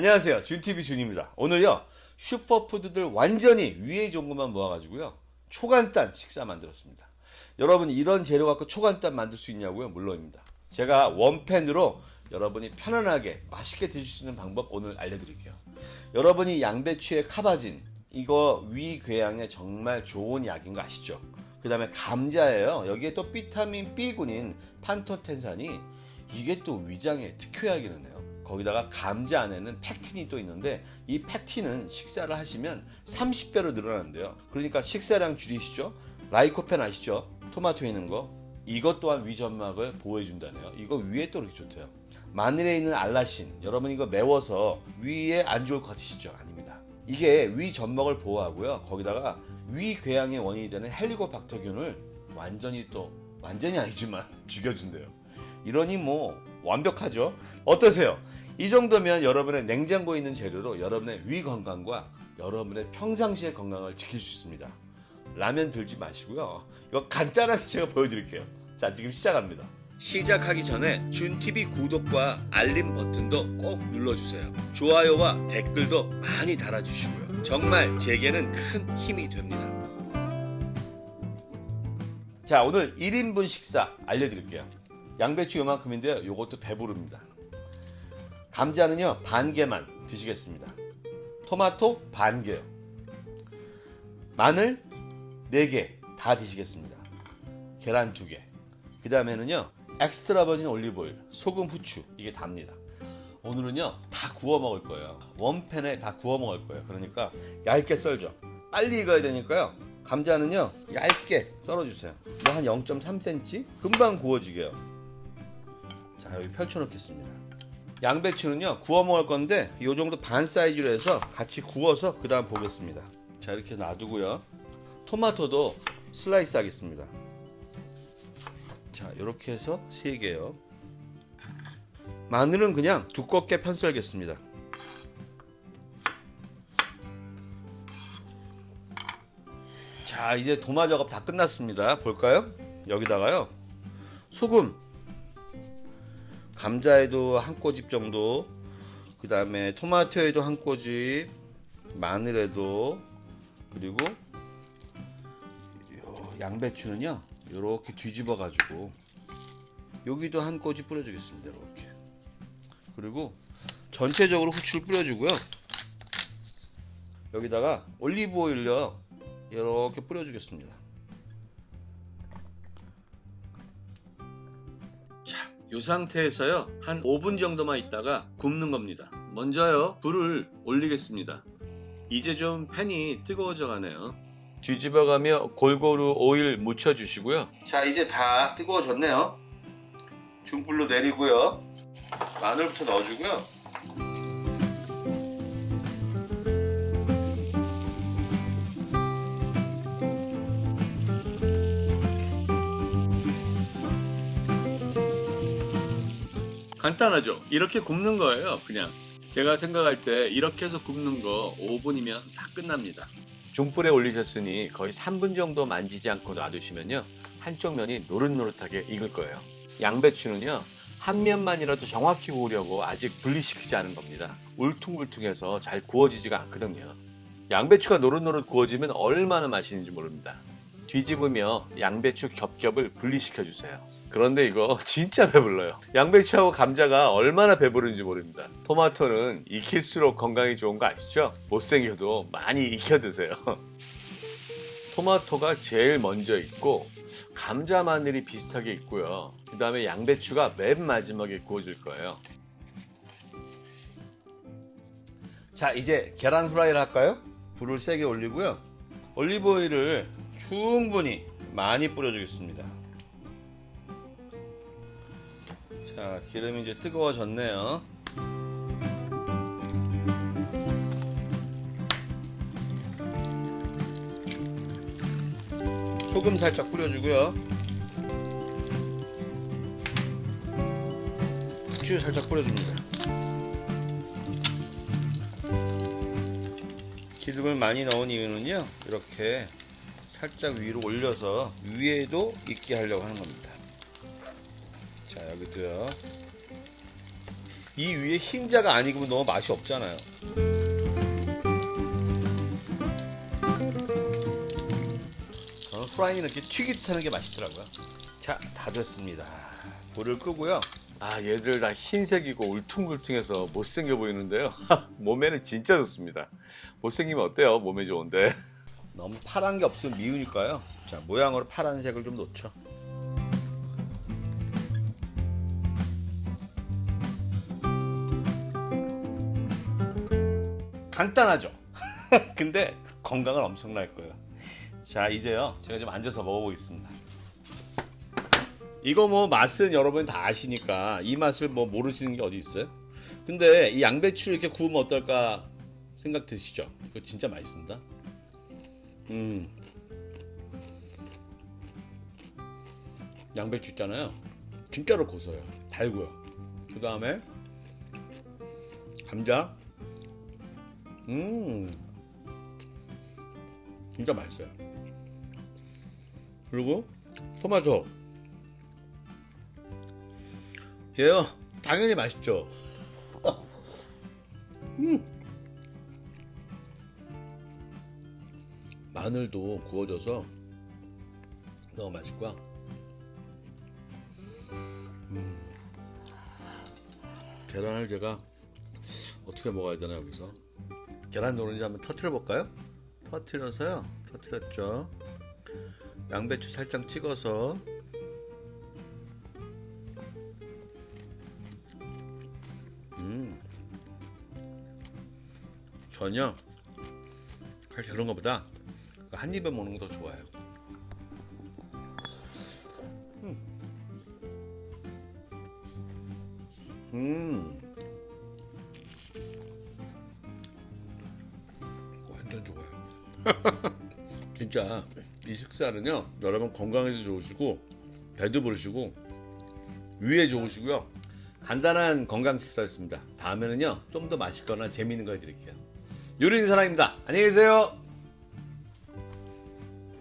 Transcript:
안녕하세요, 준TV 준입니다. 오늘요 슈퍼푸드들 완전히 위에 좋은 것만 모아가지고요 초간단 식사 만들었습니다. 여러분 이런 재료 갖고 초간단 만들 수 있냐고요? 물론입니다. 제가 원팬으로 여러분이 편안하게 맛있게 드실 수 있는 방법 오늘 알려드릴게요. 여러분이 양배추의 카바진 이거 위궤양에 정말 좋은 약인 거 아시죠? 그 다음에 감자예요. 여기에 또 비타민 B군인 판토텐산이 이게 또 위장에 특효약이네요. 거기다가 감자 안에는 팩틴이 또 있는데 이 팩틴은 식사를 하시면 30배로 늘어난대요. 그러니까 식사량 줄이시죠. 라이코펜 아시죠? 토마토에 있는 거. 이것 또한 위 점막을 보호해 준다네요. 이거 위에 또 이렇게 좋대요. 마늘에 있는 알라신, 여러분 이거 매워서 위에 안 좋을 것 같으시죠? 아닙니다. 이게 위 점막을 보호하고요. 거기다가 위궤양의 원인이 되는 헬리코박터균을 완전히 아니지만 죽여준대요. 이러니 뭐 완벽하죠? 어떠세요? 이 정도면 여러분의 냉장고에 있는 재료로 여러분의 위 건강과 여러분의 평상시의 건강을 지킬 수 있습니다. 라면 들지 마시고요. 이거 간단하게 제가 보여드릴게요. 자, 지금 시작합니다. 시작하기 전에 준TV 구독과 알림 버튼도 꼭 눌러주세요. 좋아요와 댓글도 많이 달아주시고요. 정말 제게는 큰 힘이 됩니다. 자, 오늘 1인분 식사 알려드릴게요. 양배추 요만큼인데요. 요것도 배부릅니다. 감자는요 반 개만 드시겠습니다. 토마토 반 개요. 마늘 4개 다 드시겠습니다. 계란 2개. 그 다음에는요 엑스트라 버진 올리브오일, 소금, 후추 이게 답니다. 오늘은요 다 구워 먹을 거예요. 원팬에 다 구워 먹을 거예요. 그러니까 얇게 썰죠. 빨리 익어야 되니까요. 감자는요 얇게 썰어주세요. 뭐 한 0.3cm 금방 구워지게요. 자, 여기 펼쳐놓겠습니다. 양배추는요 구워 먹을 건데 이 정도 반 사이즈로 해서 같이 구워서 그 다음 보겠습니다. 자, 이렇게 놔두고요. 토마토도 슬라이스 하겠습니다. 자, 이렇게 해서 3개요. 마늘은 그냥 두껍게 편썰겠습니다. 자, 이제 도마 작업 다 끝났습니다. 볼까요? 여기다가요 소금, 감자에도 한 꼬집 정도, 그 다음에 토마토에도 한 꼬집, 마늘에도, 그리고 양배추는요 이렇게 뒤집어 가지고 여기도 한 꼬집 뿌려주겠습니다. 이렇게. 그리고 전체적으로 후추를 뿌려주고요. 여기다가 올리브 오일요 이렇게 뿌려주겠습니다. 이 상태에서요 한 5분 정도만 있다가 굽는 겁니다. 먼저요 불을 올리겠습니다. 이제 좀 팬이 뜨거워져 가네요. 뒤집어가며 골고루 오일 묻혀 주시고요. 자, 이제 다 뜨거워졌네요. 중불로 내리고요. 마늘부터 넣어주고요. 간단하죠? 이렇게 굽는 거예요. 그냥 제가 생각할 때 이렇게 해서 굽는 거 5분이면 다 끝납니다. 중불에 올리셨으니 거의 3분 정도 만지지 않고 놔두시면요 한쪽 면이 노릇노릇하게 익을 거예요. 양배추는요 한 면만이라도 정확히 구우려고 아직 분리시키지 않은 겁니다. 울퉁불퉁해서 잘 구워지지가 않거든요. 양배추가 노릇노릇 구워지면 얼마나 맛있는지 모릅니다. 뒤집으며 양배추 겹겹을 분리시켜 주세요. 그런데 이거 진짜 배불러요. 양배추하고 감자가 얼마나 배부른지 모릅니다. 토마토는 익힐수록 건강이 좋은 거 아시죠? 못생겨도 많이 익혀 드세요. 토마토가 제일 먼저 익고 감자, 마늘이 비슷하게 익고요. 그 다음에 양배추가 맨 마지막에 구워질 거예요. 자, 이제 계란 후라이를 할까요? 불을 세게 올리고요. 올리브 오일을 충분히 많이 뿌려주겠습니다. 자, 기름이 이제 뜨거워졌네요. 소금 살짝 뿌려주고요. 후추 살짝 뿌려줍니다. 기름을 많이 넣은 이유는요, 이렇게 살짝 위로 올려서 위에도 익게 하려고 하는 겁니다. 자, 여기도요. 이 위에 흰자가 안 익으면 너무 맛이 없잖아요. 저는 후라이는 이렇게 튀깃하는 게 맛있더라고요. 자, 다 됐습니다. 불을 끄고요. 아, 얘들 다 흰색이고 울퉁불퉁해서 못생겨 보이는데요. 몸에는 진짜 좋습니다. 못생기면 어때요? 몸에 좋은데. 너무 파란 게 없으면 미우니까요. 자, 모양으로 파란색을 좀 놓죠. 간단하죠. 근데 건강은 엄청날 거예요. 자, 이제요. 제가 좀 앉아서 먹어보겠습니다. 이거 뭐 맛은 여러분이 다 아시니까 이 맛을 뭐 모르시는 게 어디 있어요? 근데 이 양배추를 이렇게 구우면 어떨까 생각 드시죠? 이거 진짜 맛있습니다. 양배추 있잖아요. 진짜로 고소해요. 달고요. 그 다음에 감자. 진짜 맛있어요. 그리고 토마토. 얘요. 당연히 맛있죠. 마늘도 구워져서 너무 맛있고요. 계란을 제가 어떻게 먹어야 되나 여기서. 계란 노른지 한번 터트려 볼까요? 터트려서요. 터트렸죠. 양배추 살짝 찍어서 전혀 사실 그런 것보다 한 입에 먹는 거 더 좋아요. 완전 좋아요. 진짜 이 식사는요, 여러분 건강에도 좋으시고 배도 부르시고 위에 좋으시고요. 간단한 건강 식사였습니다. 다음에는요 좀 더 맛있거나 재미있는 거 해드릴게요. 요리인 사랑입니다. 안녕히 계세요.